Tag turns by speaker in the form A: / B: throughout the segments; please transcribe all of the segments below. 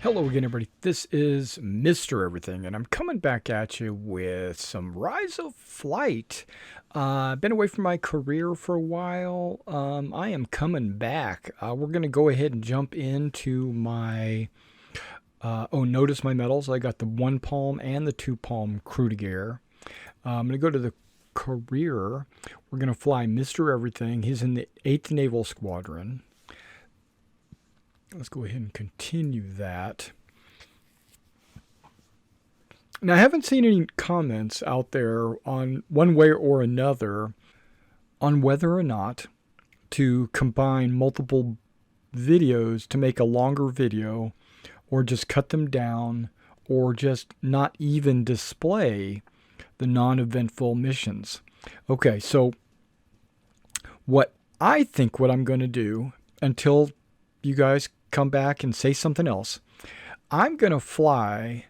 A: Hello again, everybody. This is Mr. Everything, and I'm coming back at you with some Rise of Flight. I've been away from my career for a while. I am coming back. We're going to go ahead and jump into my... notice my medals. I got the 1 palm and the 2 palm crew to gear. I'm going to go to the career. We're going to fly Mr. Everything. He's in the 8th Naval Squadron. Let's go ahead and continue that. Now, I haven't seen any comments out there on one way or another on whether or not to combine multiple videos to make a longer video, or just cut them down, or just not even display the non-eventful missions. Okay, so what I'm going to do until you guys come back and say something else, I'm going to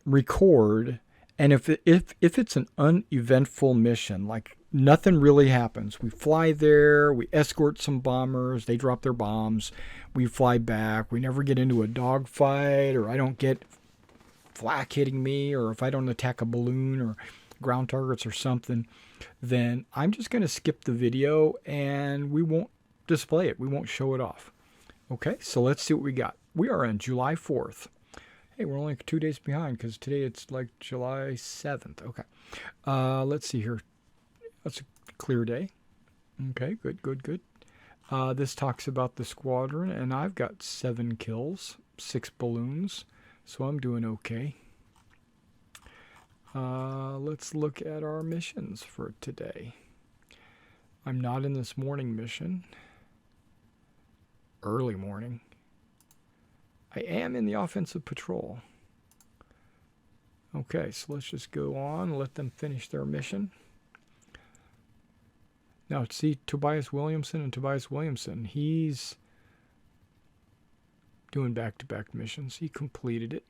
A: record, and if it's an uneventful mission, like nothing really happens, we fly there, we escort some bombers, they drop their bombs, we fly back, we never get into a dogfight, or I don't get flak hitting me, or if I don't attack a balloon or ground targets or something, then I'm just going to skip the video and we won't display it. We won't show it off. Okay, so let's see what we got. We are on July 4th. Hey, we're only 2 days behind because today it's like July 7th. Okay, let's see here. That's a clear day. Okay, good. This talks about the squadron, and I've got 7 kills, 6 balloons, so I'm doing okay. Let's look at our missions for today. I'm not in this morning mission. Early morning. I am in the offensive patrol. Okay, so let's just go on and let them finish their mission. Now, see Tobias Williamson. He's doing back-to-back missions. He completed it.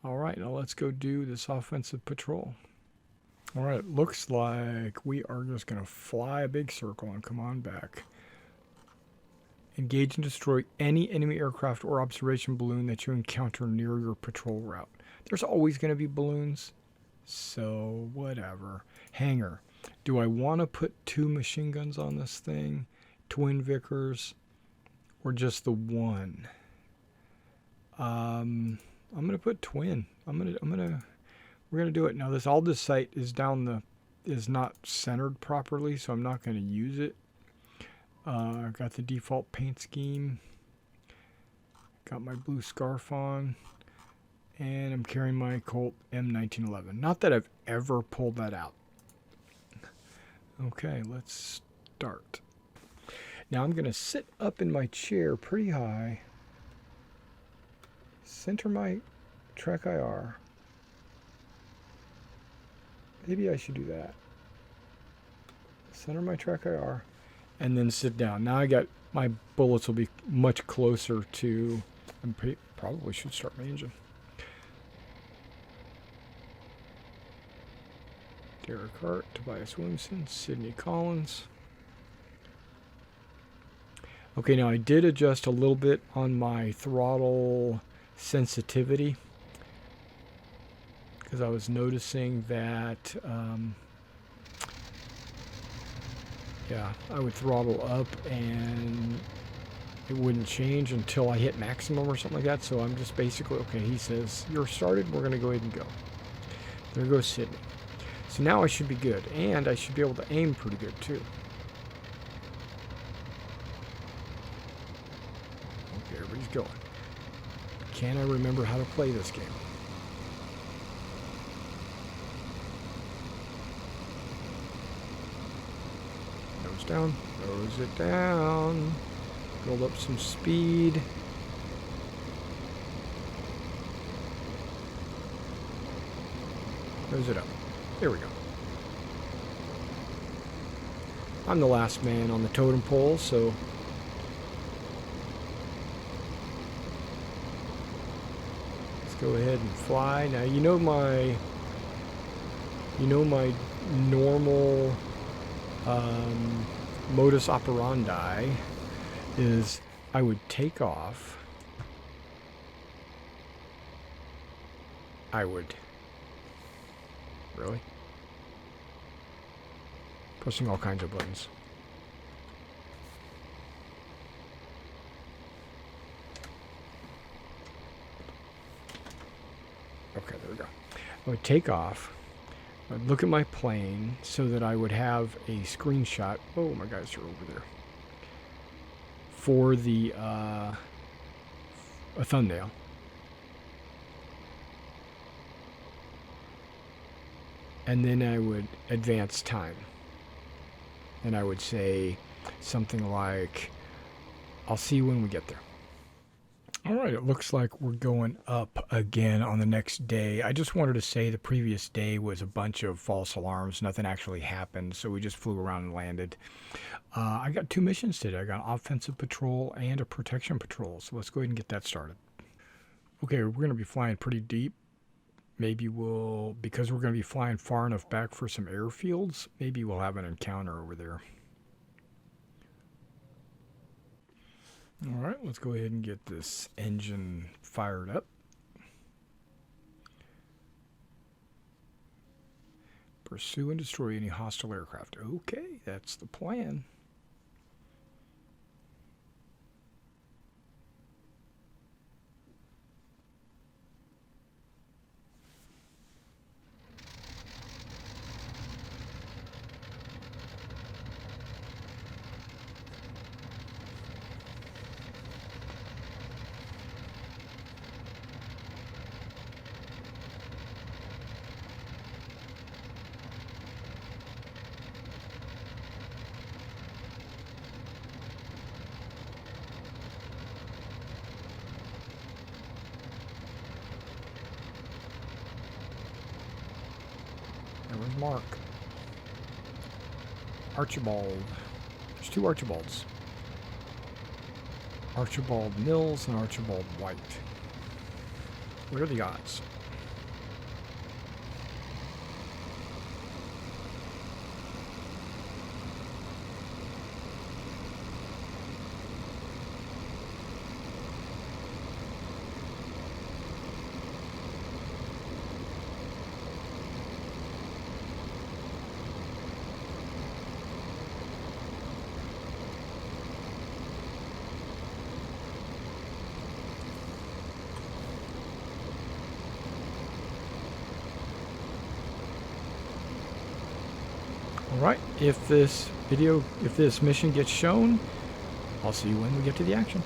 A: All right, now let's go do this offensive patrol. All right, it looks like we are just going to fly a big circle and come on back. Engage and destroy any enemy aircraft or observation balloon that you encounter near your patrol route. There's always going to be balloons, so whatever. Hangar. Do I want to put 2 machine guns on this thing, twin Vickers, or just the 1? I'm gonna put twin. We're gonna do it now. This site is is not centered properly, so I'm not gonna use it. I've got the default paint scheme. Got my blue scarf on. And I'm carrying my Colt M1911. Not that I've ever pulled that out. Okay, let's start. Now I'm going to sit up in my chair pretty high. Center my track IR. Maybe I should do that. Center my track IR. And then sit down. Now my bullets will be much closer to... probably should start my engine. Derek Hart, Tobias Williamson, Sidney Collins. Okay, now I did adjust a little bit on my throttle sensitivity because I was noticing that I would throttle up and it wouldn't change until I hit maximum or something like that. So I'm just basically, okay, he says, you're started, we're going to go ahead and go. There goes Sydney. So now I should be good, and I should be able to aim pretty good too. Okay, everybody's going. Can I remember how to play this game? Nose down, nose it down. Build up some speed. Nose it up. There we go. I'm the last man on the totem pole, so let's go ahead and fly. Now you know my normal modus operandi is I would take off I would. Really? Pressing all kinds of buttons. Okay, there we go. I would take off. I would look at my plane so that I would have a screenshot. Oh, my guys are over there. For the a thumbnail. And then I would advance time. And I would say something like, I'll see you when we get there. All right, it looks like we're going up again on the next day. I just wanted to say the previous day was a bunch of false alarms. Nothing actually happened, so we just flew around and landed. I got 2 missions today. I got an offensive patrol and a protection patrol, so let's go ahead and get that started. Okay, we're going to be flying pretty deep. Maybe we'll, because we're going to be flying far enough back for some airfields, maybe we'll have an encounter over there. All right, let's go ahead and get this engine fired up. Pursue and destroy any hostile aircraft. Okay, that's the plan. There was Mark. Archibald. There's 2 Archibalds. Archibald Mills and Archibald White. What are the odds? Alright, if this mission gets shown, I'll see you when we get to the action.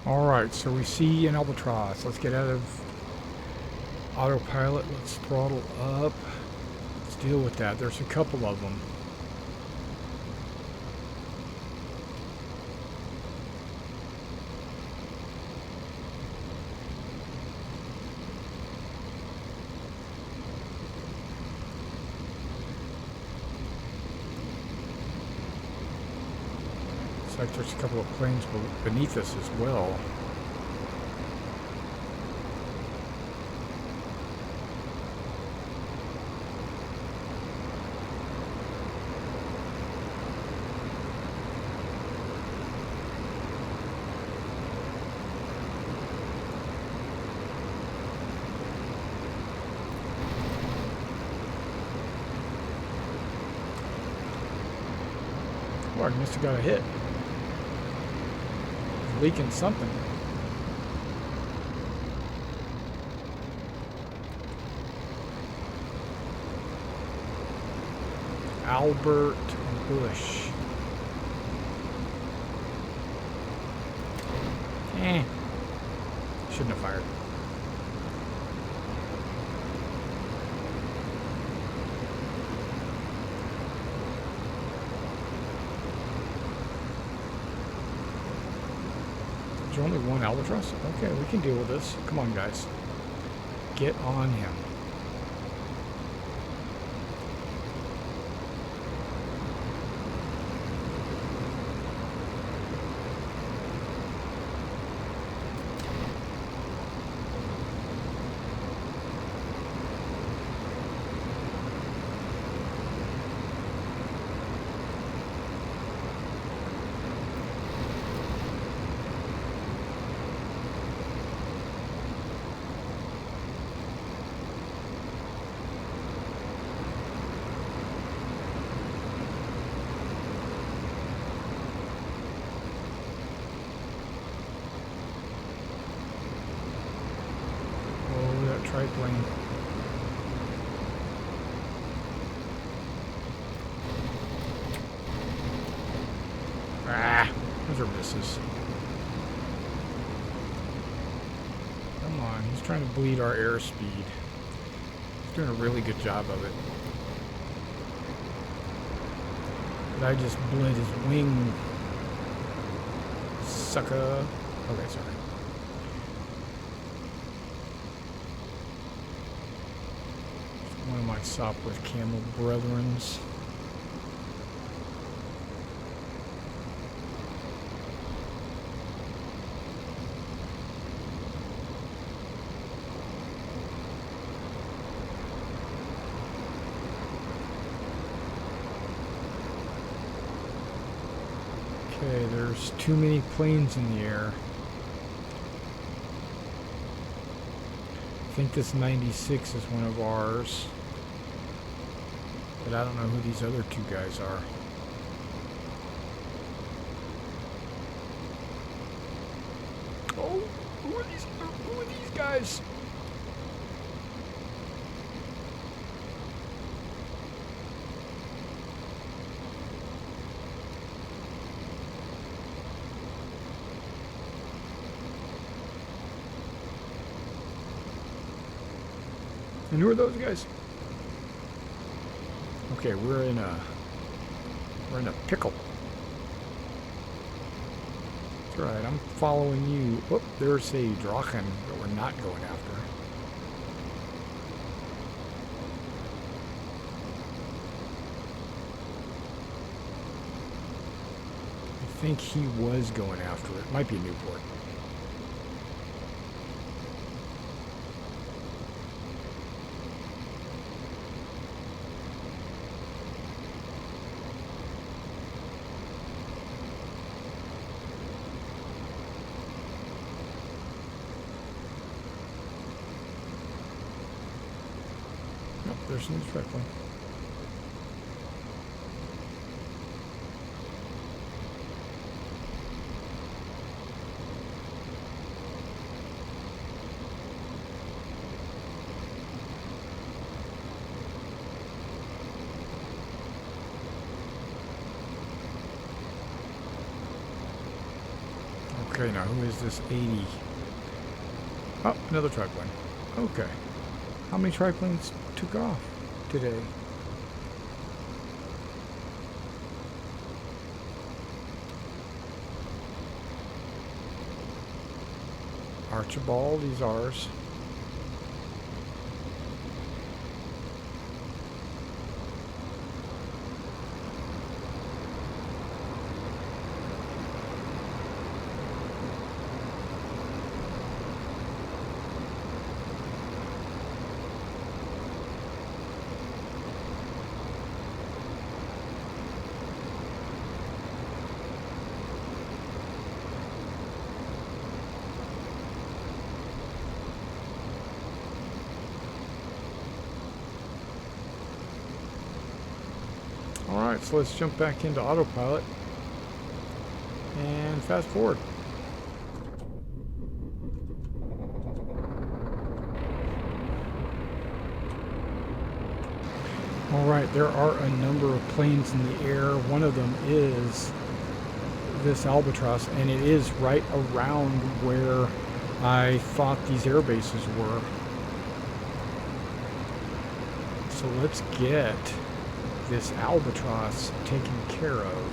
A: Alright, so we see an Albatross. Let's get out of autopilot. Let's throttle up. Let's deal with that. There's a couple of them. Looks like there's a couple of planes beneath us as well. Oh, I must have got a hit. Leaking something. Albert Bush. Shouldn't have fired. There's only one Albatross? Okay, we can deal with this. Come on, guys. Get on him. triplane. Ah, those are misses. Come on, he's trying to bleed our airspeed. He's doing a really good job of it. But I just bled his wing. Sucker. Okay, sorry. One of my Sopwith camel brethrens. Okay, there's too many planes in the air. I think this 96 is one of ours. But I don't know who these other two guys are. Oh, who are these guys? And who are those guys? Okay, we're in a pickle. That's right, I'm following you. Oh, there's a Drachen that we're not going after. I think he was going after it. Might be a Newport. There's an instructor. Okay, now who is this 80? Oh, another triplane. Okay. How many triplanes took off today? Archibald, he's ours. Alright, so let's jump back into autopilot and fast forward. Alright, there are a number of planes in the air. One of them is this Albatross, and it is right around where I thought these air bases were. So let's get this Albatross taken care of.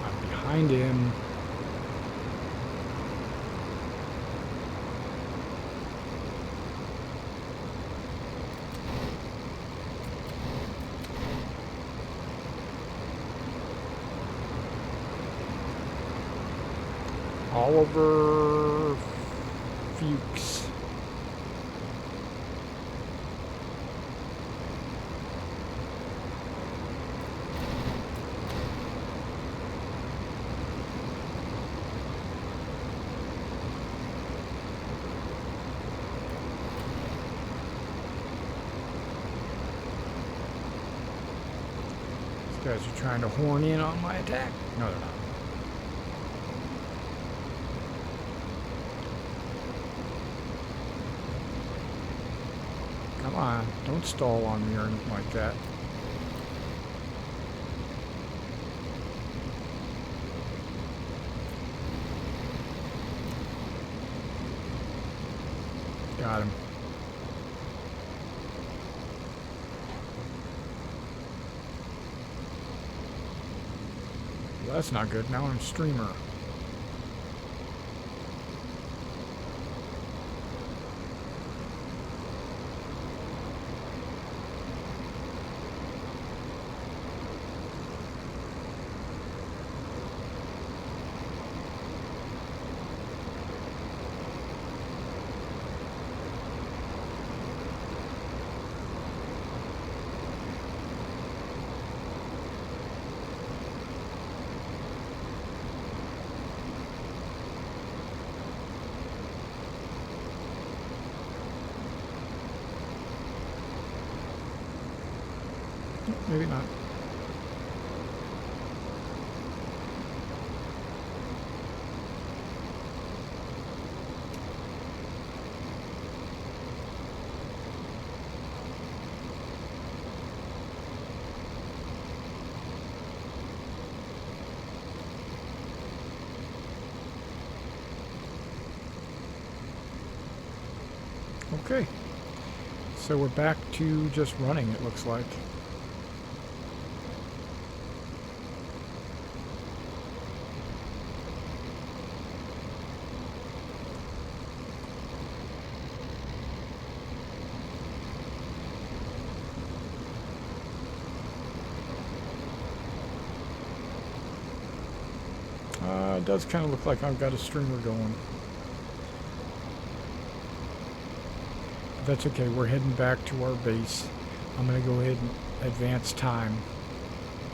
A: I'm behind him. Oliver Fuchs. Guys are trying to horn in on my attack. No, they're not. Come on, don't stall on me or anything like that. Got him. Well, that's not good. Now I'm streamer. Maybe not. Okay. So we're back to just running, it looks like. It does kind of look like I've got a streamer going. But that's okay, we're heading back to our base. I'm going to go ahead and advance time.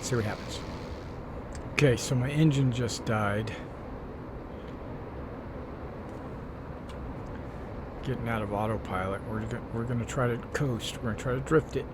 A: See what happens. Okay, so my engine just died. Getting out of autopilot. We're going to try to coast. We're going to try to drift it.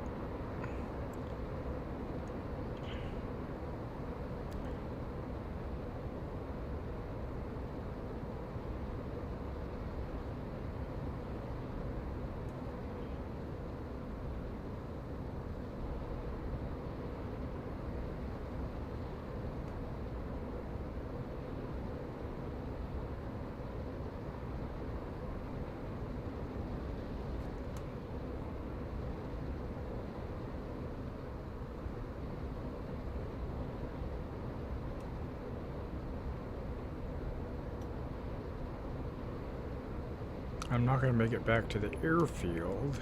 A: I'm not going to make it back to the airfield,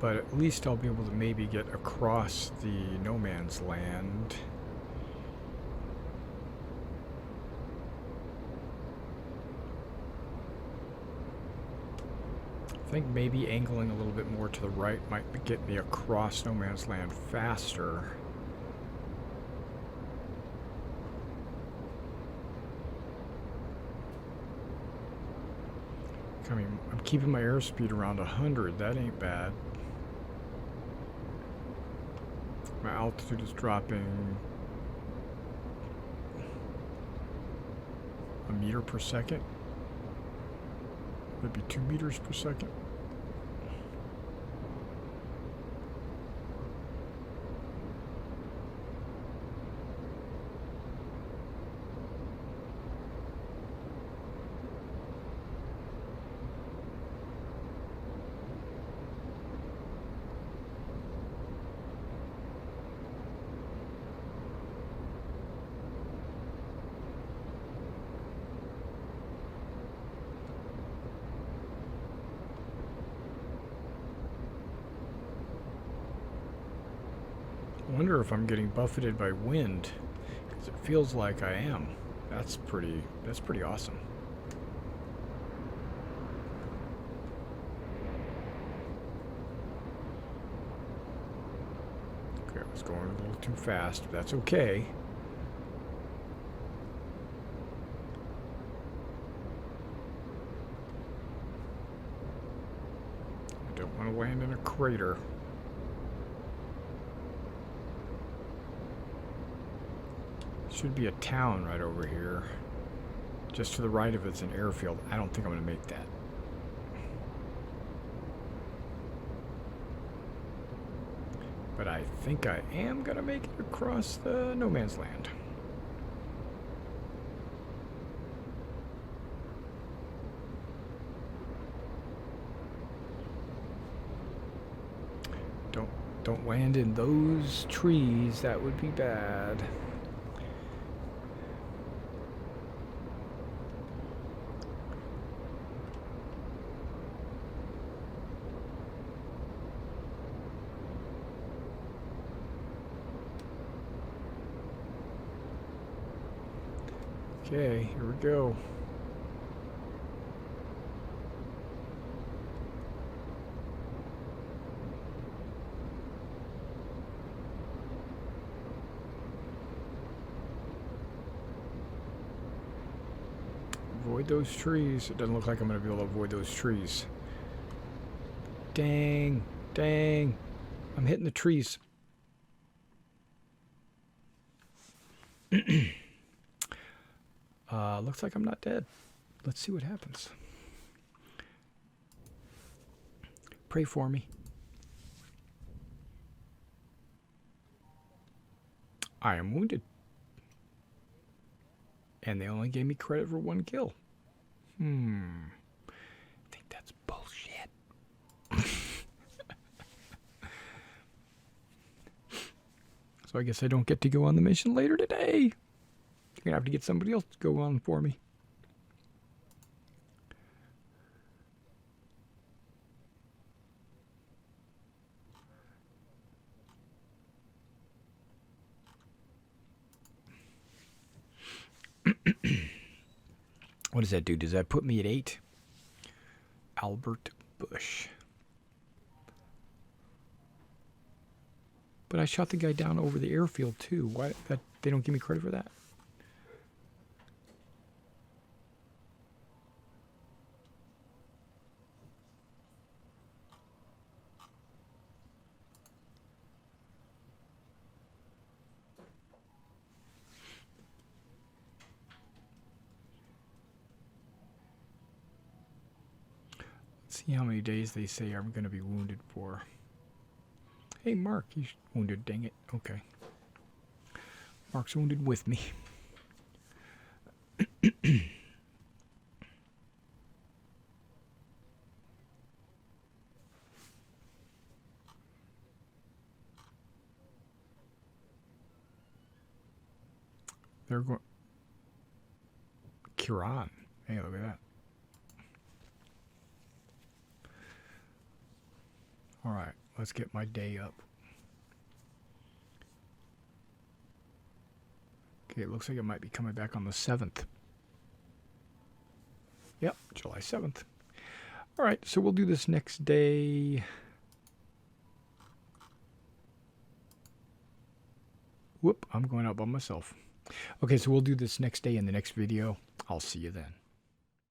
A: but at least I'll be able to maybe get across the no man's land. I think maybe angling a little bit more to the right might get me across no man's land faster. I mean, I'm keeping my airspeed around 100. That ain't bad. My altitude is dropping a meter per second. Maybe 2 meters per second. I wonder if I'm getting buffeted by wind, because it feels like I am. That's pretty awesome. Okay, I was going a little too fast, but that's okay. I don't want to land in a crater. Should be a town right over here. Just to the right of it's an airfield. I don't think I'm going to make that. But I think I am going to make it across the no man's land. Don't land in those trees. That would be bad. Okay, here we go. Avoid those trees. It doesn't look like I'm going to be able to avoid those trees. Dang. Dang. I'm hitting the trees. Looks like I'm not dead. Let's see what happens. Pray for me. I am wounded. And they only gave me credit for 1 kill. I think that's bullshit. So I guess I don't get to go on the mission later today. I'm going to have to get somebody else to go on for me. What does that do? Does that put me at 8? Albert Bush. But I shot the guy down over the airfield too. Why that they don't give me credit for that? Let's see how many days they say I'm going to be wounded for. Hey, Mark, he's wounded. Dang it. Okay. Mark's wounded with me. They're going... Kiran. Hey, look at that. All right, let's get my day up. Okay, it looks like it might be coming back on the 7th. Yep, July 7th. All right, so we'll do this next day. Whoop, I'm going out by myself. Okay, so we'll do this next day in the next video. I'll see you then.